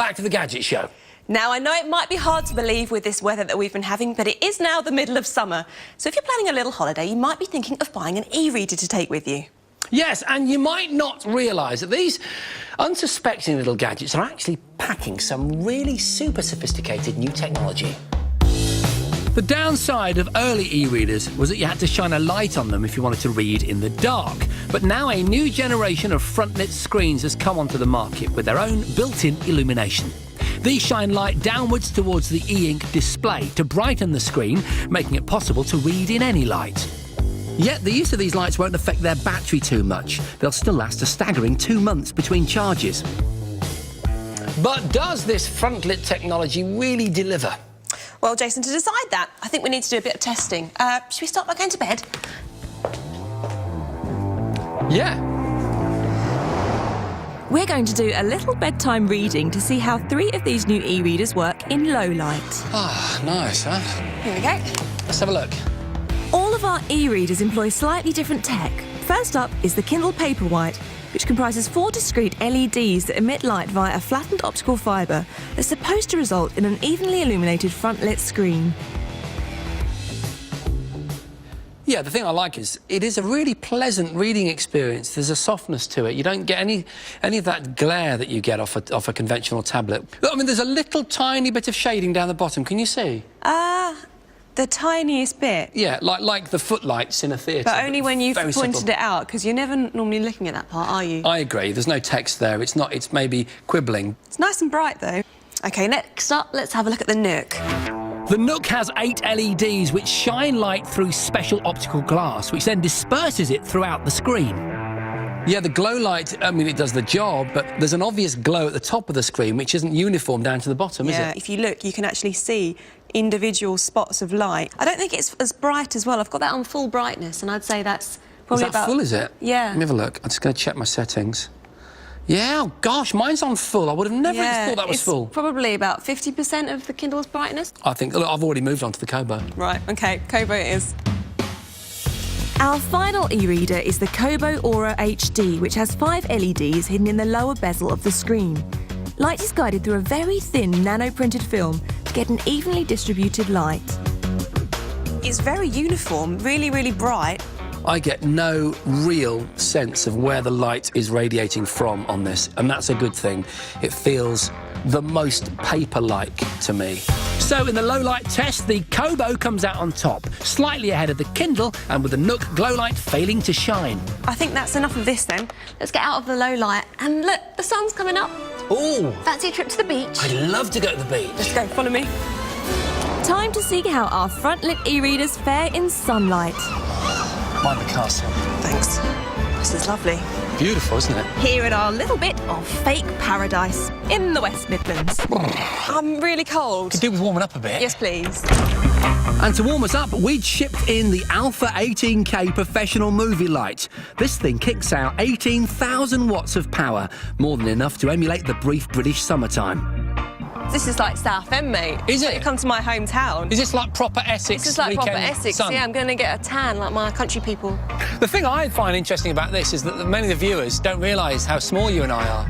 back to the gadget show. Now, I know it might be hard to believe with this weather that we've been having, but it is now the middle of summer. So if you're planning a little holiday, you might be thinking of buying an e-reader to take with you. Yes, and you might not realise that these unsuspecting little gadgets are actually packing some really super sophisticated new technology. The downside of early e-readers was that you had to shine a light on them if you wanted to read in the dark. But now a new generation of front-lit screens has come onto the market with their own built-in illumination. These shine light downwards towards the e-ink display to brighten the screen, making it possible to read in any light. Yet the use of these lights won't affect their battery too much. They'll still last a staggering 2 months between charges. But does this front-lit technology really deliver? Well, Jason, to decide that, I think we need to do a bit of testing. Should we start by going to bed? Yeah. We're going to do a little bedtime reading to see how 3 of these new e-readers work in low light. Ah, nice, huh? Here we go. Let's have a look. All of our e-readers employ slightly different tech. First up is the Kindle Paperwhite, which comprises 4 discrete LEDs that emit light via a flattened optical fibre that's supposed to result in an evenly illuminated front-lit screen. Yeah, the thing I like is it is a really pleasant reading experience. There's a softness to it. You don't get any of that glare that you get off a conventional tablet. I mean, there's a little tiny bit of shading down the bottom. Can you see? The tiniest bit. Yeah, like the footlights in a theatre. But only when you've pointed it out, because you're never normally looking at that part, are you? I agree. There's no text there. It's maybe quibbling. It's nice and bright, though. OK, next up, let's have a look at the Nook. The Nook has 8 LEDs which shine light through special optical glass, which then disperses it throughout the screen. Yeah, the Glowlight, I mean, it does the job, but there's an obvious glow at the top of the screen which isn't uniform down to the bottom, is it? Yeah, if you look, you can actually see individual spots of light. I don't think it's as bright as well. I've got that on full brightness, and I'd say that's probably about... Is that full, is it? Yeah. Let me have a look. I'm just going to check my settings. Yeah, oh gosh, mine's on full. I would have never thought that was full. Probably about 50% of the Kindle's brightness. I think, look, I've already moved on to the Kobo. Right, OK, Kobo it is. Our final e-reader is the Kobo Aura HD, which has 5 LEDs hidden in the lower bezel of the screen. Light is guided through a very thin nano-printed film to get an evenly distributed light. It's very uniform, really, really bright. I get no real sense of where the light is radiating from on this, and that's a good thing. It feels the most paper-like to me. So in the low-light test, the Kobo comes out on top, slightly ahead of the Kindle, and with the Nook Glowlight failing to shine. I think that's enough of this, then. Let's get out of the low light, and look, the sun's coming up. Ooh! Fancy a trip to the beach? I'd love to go to the beach. Let's go, follow me. Time to see how our front-lit e-readers fare in sunlight. Mind the castle. Thanks. This is lovely. Beautiful, isn't it? Here in our little bit of fake paradise in the West Midlands. I'm really cold. Could do with warming up a bit. Yes, please. And to warm us up, we'd shipped in the Alpha 18K professional movie light. This thing kicks out 18,000 watts of power, more than enough to emulate the brief British summertime. This is like Southend, mate. Is it? You come to my hometown. Is this like proper Essex? This is like proper Essex, sun? yeah. I'm going to get a tan like my country people. The thing I find interesting about this is that many of the viewers don't realise how small you and I are.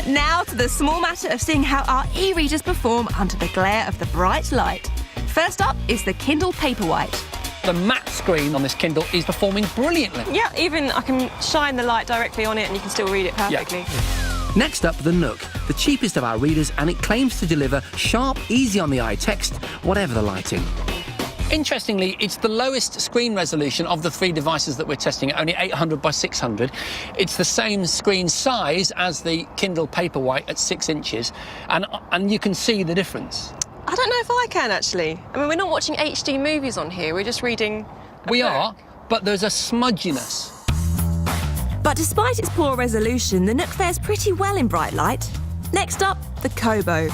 Now to the small matter of seeing how our e-readers perform under the glare of the bright light. First up is the Kindle Paperwhite. The matte screen on this Kindle is performing brilliantly. Yeah, even I can shine the light directly on it and you can still read it perfectly. Yeah. Next up, the Nook, the cheapest of our readers, and it claims to deliver sharp, easy-on-the-eye text, whatever the lighting. Interestingly, it's the lowest screen resolution of the 3 devices that we're testing at only 800 by 600. It's the same screen size as the Kindle Paperwhite at 6 inches, and you can see the difference. I don't know if I can, actually. I mean, we're not watching HD movies on here, we're just reading a book. Are, but there's a smudginess. But despite its poor resolution, the Nook fares pretty well in bright light. Next up, the Kobo.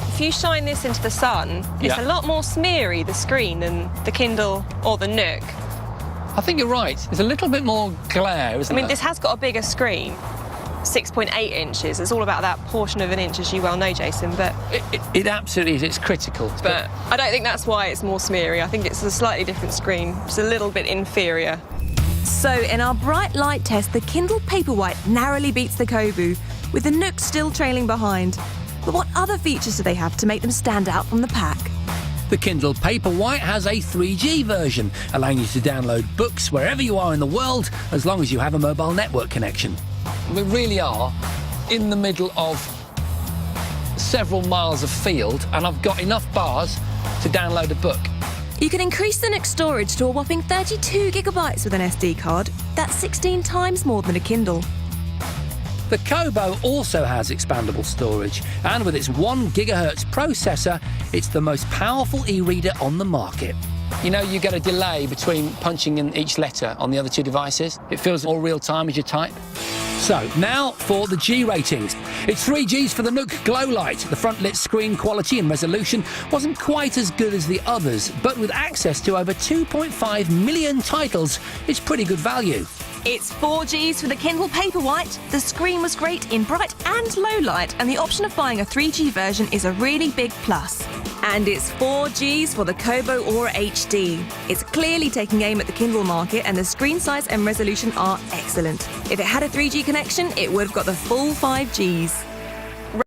If you shine this into the sun, it's a lot more smeary, the screen, than the Kindle or the Nook. I think you're right. There's a little bit more glare, isn't there? I mean, this has got a bigger screen, 6.8 inches. It's all about that portion of an inch, as you well know, Jason, but... It absolutely is. It's critical. But I don't think that's why it's more smeary. I think it's a slightly different screen. It's a little bit inferior. So, in our bright light test, the Kindle Paperwhite narrowly beats the Kobo, with the Nook still trailing behind. But what other features do they have to make them stand out from the pack? The Kindle Paperwhite has a 3G version, allowing you to download books wherever you are in the world, as long as you have a mobile network connection. We really are in the middle of several miles of field, and I've got enough bars to download a book. You can increase the Nook storage to a whopping 32 gigabytes with an SD card. That's 16 times more than a Kindle. The Kobo also has expandable storage, and with its 1 GHz processor, it's the most powerful e-reader on the market. You know, you get a delay between punching in each letter on the other two devices. It feels more real-time as you type. So, now for the G ratings. It's 3 Gs for the Nook Glowlight. The front-lit screen quality and resolution wasn't quite as good as the others, but with access to over 2.5 million titles, it's pretty good value. It's 4 Gs for the Kindle Paperwhite. The screen was great in bright and low light, and the option of buying a 3G version is a really big plus. And it's 4 Gs for the Kobo Aura HD. It's clearly taking aim at the Kindle market, and the screen size and resolution are excellent. If it had a 3G connection, it would have got the full 5 Gs.